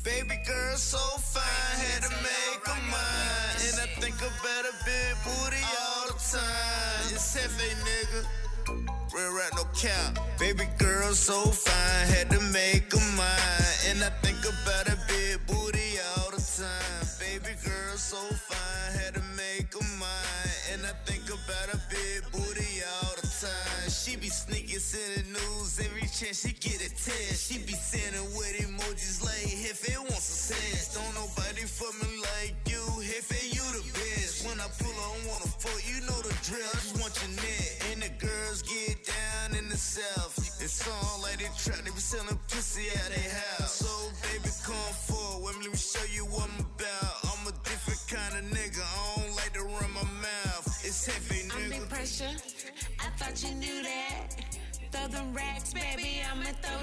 Baby girl so fine, had to make her mine. And I think about a big booty all the time. It's Jefe, nigga. Real rap, no cap. Baby girl so fine, had to make her mine. And I think about a big booty all the time. Baby girl so fine, had to make her mine. And I think about a big booty all the time. She be sneaking, sending news every chance she get a text. She be sending with emojis like Jefe wants some sex. Don't nobody fuck me like you, Jefe, you the best. When I pull on, wanna fuck, you know the drill. I just want your neck. And the girls get down in the south. It's all like they try, they be selling pussy at their house. So baby, come forward, let me show you what I'm about. I'm a different kind of nigga, I don't like to run my mouth. It's Jefe, nigga. I'm big pressure, I thought you knew that. Throw them racks, baby, I'ma throw